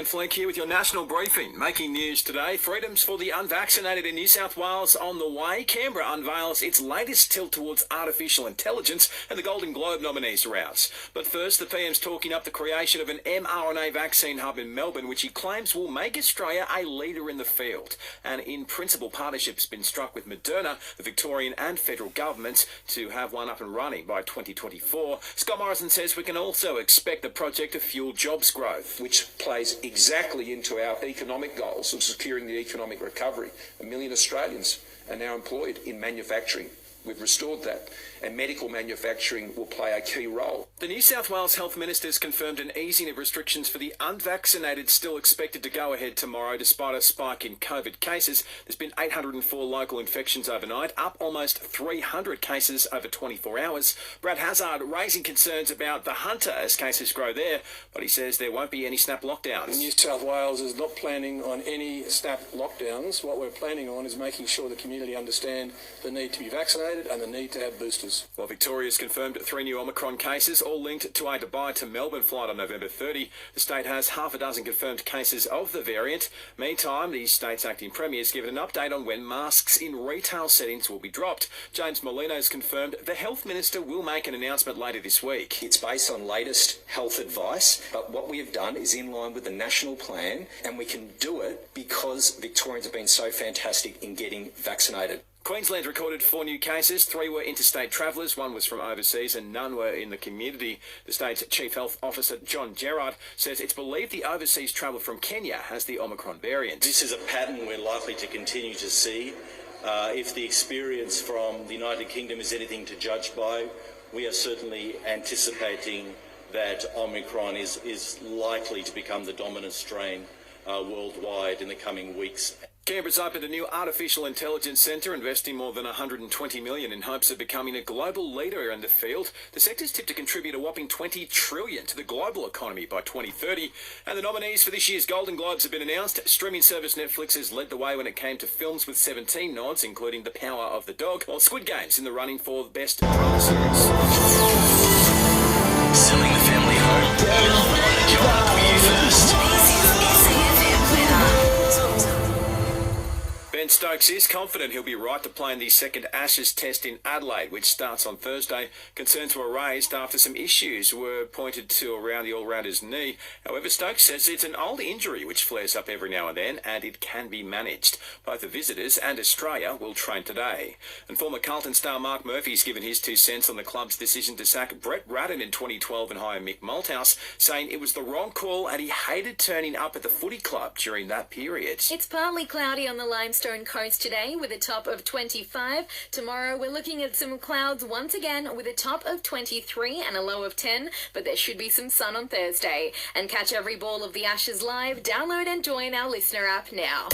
Flake here with your national briefing. Making news today, freedoms for the unvaccinated in New South Wales on the way. Canberra unveils its latest tilt towards artificial intelligence, and the Golden Globe nominees are out. But first, the PM's talking up the creation of an mRNA vaccine hub in Melbourne, which he claims will make Australia a leader in the field. An in-principle partnership has been struck with Moderna, the Victorian and federal governments, to have one up and running by 2024. Scott Morrison says we can also expect the project to fuel jobs growth, which plays exactly into our economic goals of securing the economic recovery. 1 million Australians are now employed in manufacturing. We've restored that, and medical manufacturing will play a key role. The New South Wales Health Minister's confirmed an easing of restrictions for the unvaccinated, still expected to go ahead tomorrow despite a spike in COVID cases. There's been 804 local infections overnight, up almost 300 cases over 24 hours. Brad Hazzard raising concerns about the Hunter as cases grow there, but he says there won't be any snap lockdowns. New South Wales is not planning on any snap lockdowns. What we're planning on is making sure the community understand the need to be vaccinated and the need to have boosters. Well, Victoria's confirmed 3 new Omicron cases, all linked to a Dubai to Melbourne flight on November 30. The state has half a dozen confirmed cases of the variant. Meantime, the state's acting premier's given an update on when masks in retail settings will be dropped. James Molino's confirmed the health minister will make an announcement later this week. It's based on latest health advice, but what we have done is in line with the national plan, and we can do it because Victorians have been so fantastic in getting vaccinated. Queensland recorded 4 new cases. 3 were interstate travellers, 1 was from overseas, and none were in the community. The state's Chief Health Officer, John Gerard, says it's believed the overseas traveller from Kenya has the Omicron variant. This is a pattern we're likely to continue to see. If the experience from the United Kingdom is anything to judge by, we are certainly anticipating that Omicron is likely to become the dominant strain worldwide in the coming weeks. Canberra's opened a new artificial intelligence centre, investing more than $120 million in hopes of becoming a global leader in the field. The sector's tipped to contribute a whopping $20 trillion to the global economy by 2030. And the nominees for this year's Golden Globes have been announced. Streaming service Netflix has led the way when it came to films with 17 nods, including The Power of the Dog, while Squid Game's in the running for the Best Drama Series. Selling the family home. You'll want a job for you first. Ben Stokes is confident he'll be right to play in the second Ashes test in Adelaide, which starts on Thursday. Concerns were raised after some issues were pointed to around the all-rounder's knee. However, Stokes says it's an old injury which flares up every now and then, and it can be managed. Both the visitors and Australia will train today. And former Carlton star Mark Murphy's given his 2 cents on the club's decision to sack Brett Ratton in 2012 and hire Mick Malthouse, saying it was the wrong call and he hated turning up at the footy club during that period. It's partly cloudy on the Limestone coast today with a top of 25. Tomorrow we're looking at some clouds once again with a top of 23 and a low of 10, but there should be some sun on Thursday. And catch every ball of the Ashes live, download and join our listener app now.